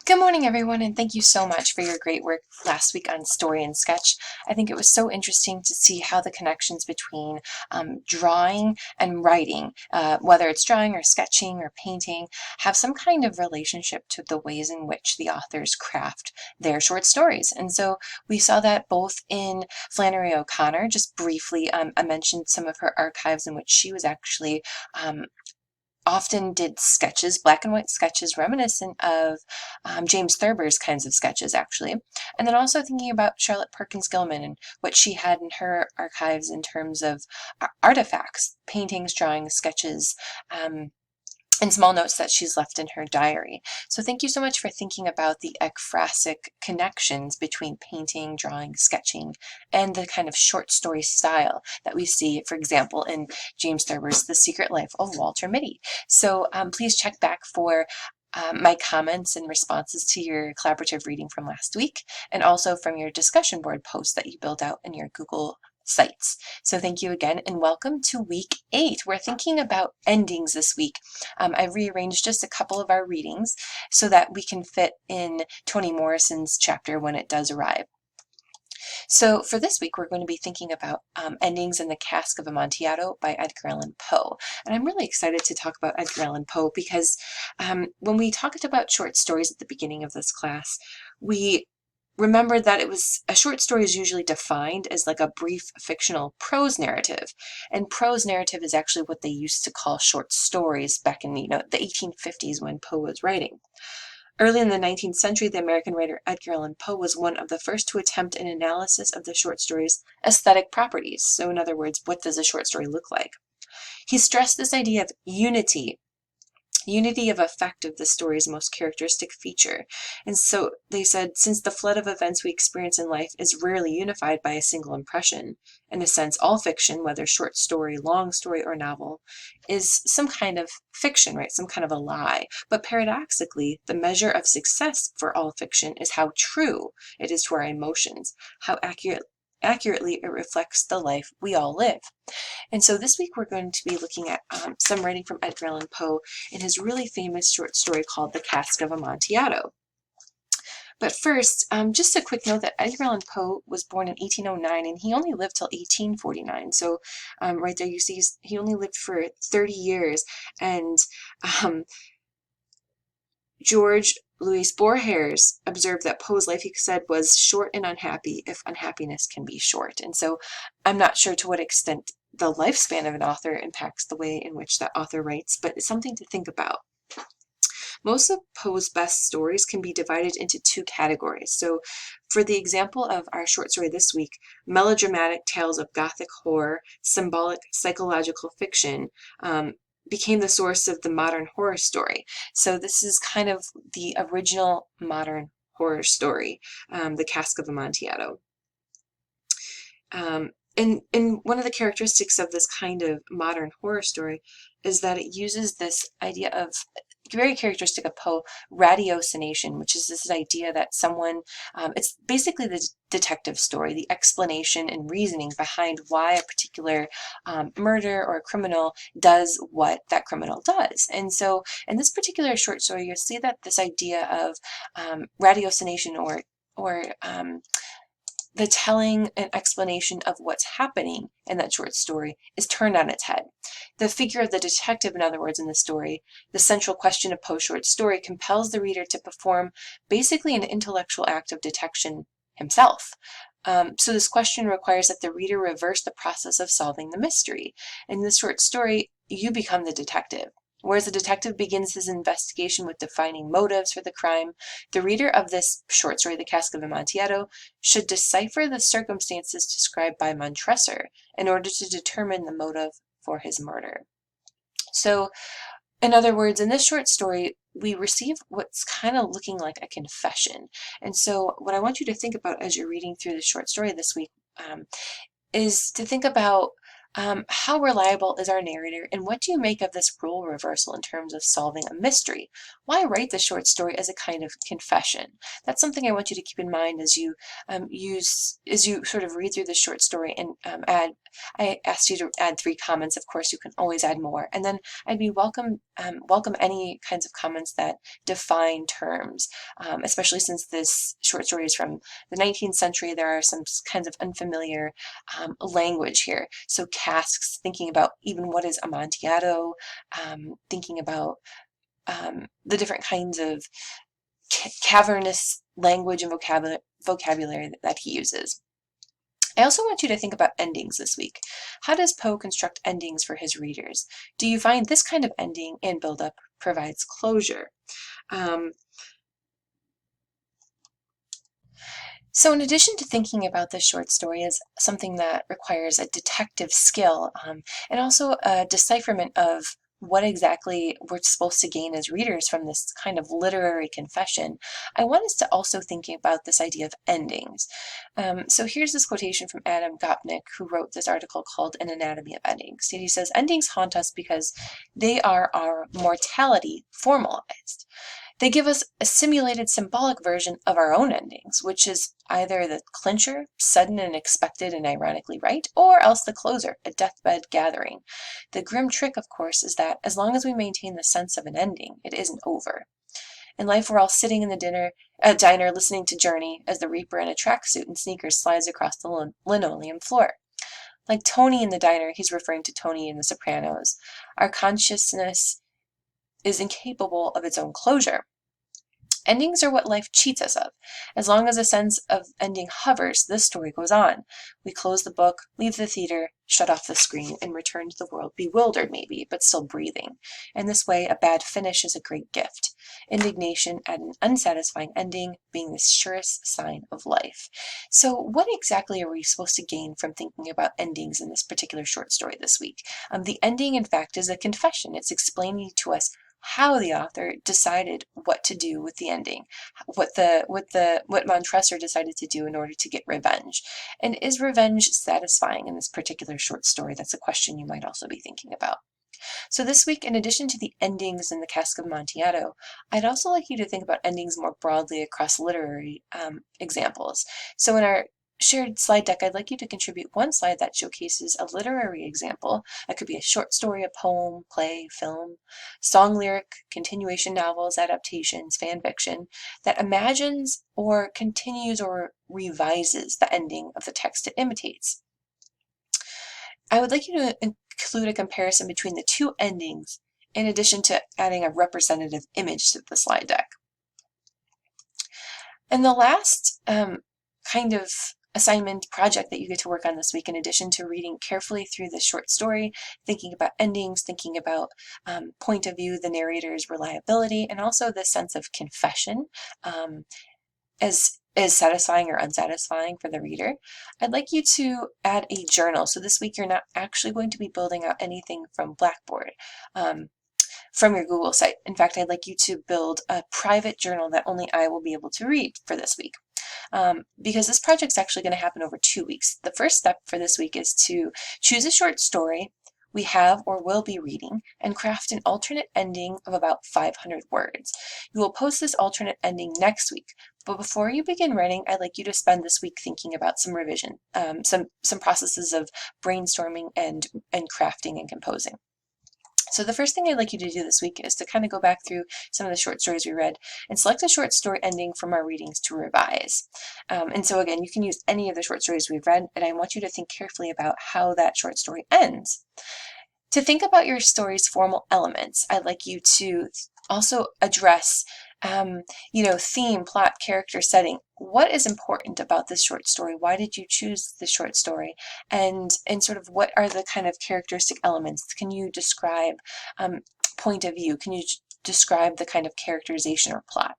Good morning, everyone, and thank you so much for your great work last week on Story and Sketch. I think it was so interesting to see how the connections between drawing and writing, whether it's drawing or sketching or painting, have some kind of relationship to the ways in which the authors craft their short stories. And so we saw that both in Flannery O'Connor. Just briefly, I mentioned some of her archives in which she was actually often did sketches, black and white sketches reminiscent of James Thurber's kinds of sketches, actually. And then also thinking about Charlotte Perkins Gilman and what she had in her archives in terms of artifacts, paintings, drawings, sketches, and small notes that she's left in her diary. So thank you so much for thinking about the ekphrastic connections between painting, drawing, sketching, and the kind of short story style that we see, for example, in James Thurber's The Secret Life of Walter Mitty. So please check back for my comments and responses to your collaborative reading from last week, and also from your discussion board posts that you build out in your Google Sites. So thank you again and welcome to week 8. We're thinking about endings this week. I've rearranged just a couple of our readings so that we can fit in Toni Morrison's chapter when it does arrive. So for this week, we're going to be thinking about endings in The Cask of Amontillado by Edgar Allan Poe. And I'm really excited to talk about Edgar Allan Poe because when we talked about short stories at the beginning of this class, we remember that it was a short story is usually defined as like a brief fictional prose narrative, and prose narrative is actually what they used to call short stories back in the 1850s when Poe was writing. Early in the 19th century, the American writer Edgar Allan Poe was one of the first to attempt an analysis of the short story's aesthetic properties. So in other words, what does a short story look like? He stressed this idea of unity of effect of the story's most characteristic feature. And so they said, since the flood of events we experience in life is rarely unified by a single impression, in a sense, all fiction, whether short story, long story, or novel, is some kind of fiction, right? Some kind of a lie. But paradoxically, the measure of success for all fiction is how true it is to our emotions, how accurately it reflects the life we all live. And so this week we're going to be looking at some writing from Edgar Allan Poe in his really famous short story called The Cask of Amontillado. But first, just a quick note that Edgar Allan Poe was born in 1809 and he only lived till 1849. So right there you see he only lived for 30 years. And George Louis Borges observed that Poe's life, he said, was short and unhappy, if unhappiness can be short. And so I'm not sure to what extent the lifespan of an author impacts the way in which that author writes, but it's something to think about. Most of Poe's best stories can be divided into two categories. So for the example of our short story this week, melodramatic tales of Gothic horror, symbolic psychological fiction, became the source of the modern horror story. So this is kind of the original modern horror story, The Cask of Amontillado. And one of the characteristics of this kind of modern horror story is that it uses this idea of, very characteristic of Poe, ratiocination, which is this idea that someone, it's basically the detective story, the explanation and reasoning behind why a particular murder or criminal does what that criminal does. And so in this particular short story, you'll see that this idea of ratiocination or the telling and explanation of what's happening in that short story is turned on its head. The figure of the detective, in other words, in the story, the central question of Poe's short story, compels the reader to perform basically an intellectual act of detection himself. So this question requires that the reader reverse the process of solving the mystery. In this short story, you become the detective. Whereas the detective begins his investigation with defining motives for the crime, the reader of this short story, The Cask of Amontillado, should decipher the circumstances described by Montresor in order to determine the motive for his murder. So, in other words, in this short story, we receive what's kind of looking like a confession. And so what I want you to think about as you're reading through the short story this week is to think about How reliable is our narrator, and what do you make of this role reversal in terms of solving a mystery? Why write the short story as a kind of confession? That's something I want you to keep in mind as you as you sort of read through the short story and add. I asked you to add 3 comments. Of course, you can always add more, and then I'd be welcome any kinds of comments that define terms, especially since this short story is from the 19th century. There are some kinds of unfamiliar language here. So casks, thinking about even what is Amontillado, thinking about the different kinds of cavernous language and vocabulary that he uses. I also want you to think about endings this week. How does Poe construct endings for his readers? Do you find this kind of ending and buildup provides closure? So in addition to thinking about this short story as something that requires a detective skill and also a decipherment of what exactly we're supposed to gain as readers from this kind of literary confession, I want us to also think about this idea of endings. So here's this quotation from Adam Gopnik, who wrote this article called An Anatomy of Endings. And he says, "Endings haunt us because they are our mortality formalized. They give us a simulated symbolic version of our own endings, which is either the clincher, sudden and expected and ironically right, or else the closer, a deathbed gathering. The grim trick, of course, is that as long as we maintain the sense of an ending, it isn't over. In life, we're all sitting in the diner listening to Journey as the Reaper in a tracksuit and sneakers slides across the linoleum floor. Like Tony in the diner," he's referring to Tony in The Sopranos, "our consciousness is incapable of its own closure. Endings are what life cheats us of. As long as a sense of ending hovers, this story goes on. We close the book, leave the theater, shut off the screen, and return to the world bewildered maybe, but still breathing. In this way, a bad finish is a great gift. Indignation at an unsatisfying ending being the surest sign of life." So what exactly are we supposed to gain from thinking about endings in this particular short story this week? The ending, in fact, is a confession. It's explaining to us how the author decided what to do with the ending, what Montresor decided to do in order to get revenge. And is revenge satisfying in this particular short story? That's a question you might also be thinking about. So this week, in addition to the endings in the Cask of Amontillado, I'd also like you to think about endings more broadly across literary examples. So in our shared slide deck, I'd like you to contribute one slide that showcases a literary example. That could be a short story, a poem, play, film, song lyric, continuation novels, adaptations, fan fiction, that imagines or continues or revises the ending of the text it imitates. I would like you to include a comparison between the two endings in addition to adding a representative image to the slide deck. And the last kind of assignment project that you get to work on this week, in addition to reading carefully through the short story, thinking about endings, thinking about point of view, the narrator's reliability, and also the sense of confession as satisfying or unsatisfying for the reader, I'd like you to add a journal. So this week you're not actually going to be building out anything from Blackboard, from your Google site. In fact, I'd like you to build a private journal that only I will be able to read for this week. Because this project's actually going to happen over 2 weeks. The first step for this week is to choose a short story we have or will be reading and craft an alternate ending of about 500 words. You will post this alternate ending next week, but before you begin writing, I'd like you to spend this week thinking about some revision, some processes of brainstorming and crafting and composing. So the first thing I'd like you to do this week is to kind of go back through some of the short stories we read and select a short story ending from our readings to revise. And so again, you can use any of the short stories we've read, and I want you to think carefully about how that short story ends. To think about your story's formal elements, I'd like you to also address theme, plot, character, setting. What is important about this short story? Why did you choose the short story? And sort of what are the kind of characteristic elements? Can you describe point of view? Can you describe the kind of characterization or plot?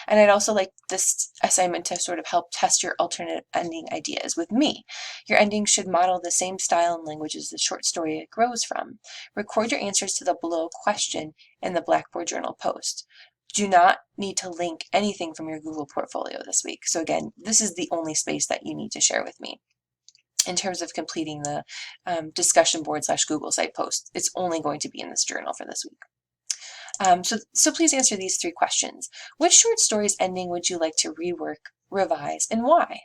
And I'd also like this assignment to sort of help test your alternate ending ideas with me. Your ending should model the same style and language as the short story it grows from. Record your answers to the below question in the Blackboard Journal post. Do not need to link anything from your Google portfolio this week. So again, this is the only space that you need to share with me. in terms of completing the discussion board / Google site post. It's only going to be in this journal for this week. So please answer these 3 questions. Which short story's ending would you like to rework, revise, and why?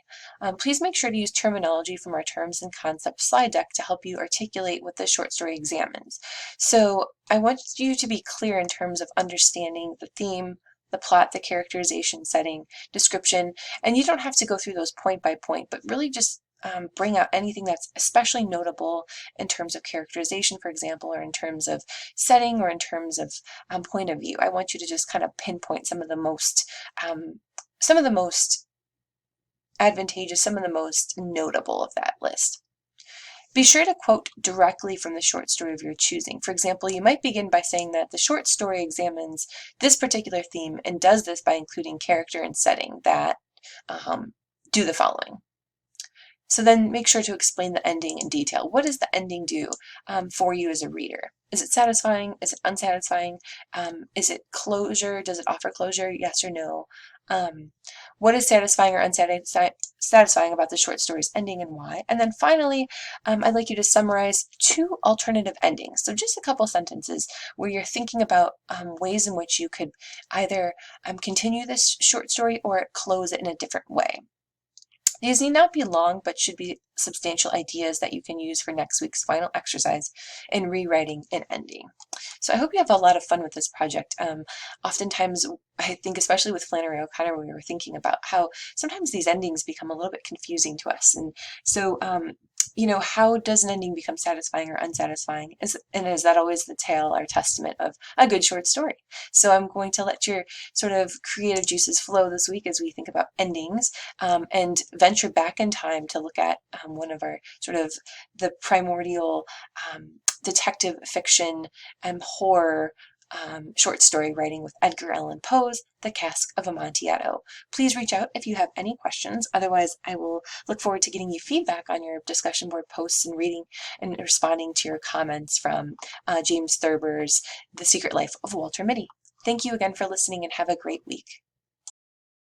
Please make sure to use terminology from our terms and concepts slide deck to help you articulate what the short story examines. So I want you to be clear in terms of understanding the theme, the plot, the characterization, setting, description, and you don't have to go through those point by point, but really just bring out anything that's especially notable in terms of characterization, for example, or in terms of setting, or in terms of point of view. I want you to just kind of pinpoint some of the most advantageous, some of the most notable of that list. Be sure to quote directly from the short story of your choosing. For example, you might begin by saying that the short story examines this particular theme and does this by including character and setting that do the following. So then make sure to explain the ending in detail. What does the ending do for you as a reader? Is it satisfying? Is it unsatisfying? Is it closure? Does it offer closure? Yes or no? What is satisfying or unsatisfying about the short story's ending and why? And then finally, I'd like you to summarize 2 alternative endings. So just a couple sentences where you're thinking about ways in which you could either continue this short story or close it in a different way. These need not be long, but should be substantial ideas that you can use for next week's final exercise in rewriting and ending. So I hope you have a lot of fun with this project. Oftentimes, I think especially with Flannery O'Connor, we were thinking about how sometimes these endings become a little bit confusing to us. And so, how does an ending become satisfying or unsatisfying? And is that always the tale or testament of a good short story? So I'm going to let your sort of creative juices flow this week as we think about endings, and venture back in time to look at one of our sort of the primordial detective fiction and horror short story writing with Edgar Allan Poe's The Cask of Amontillado. Please reach out if you have any questions. Otherwise, I will look forward to getting you feedback on your discussion board posts and reading and responding to your comments from James Thurber's The Secret Life of Walter Mitty. Thank you again for listening and have a great week.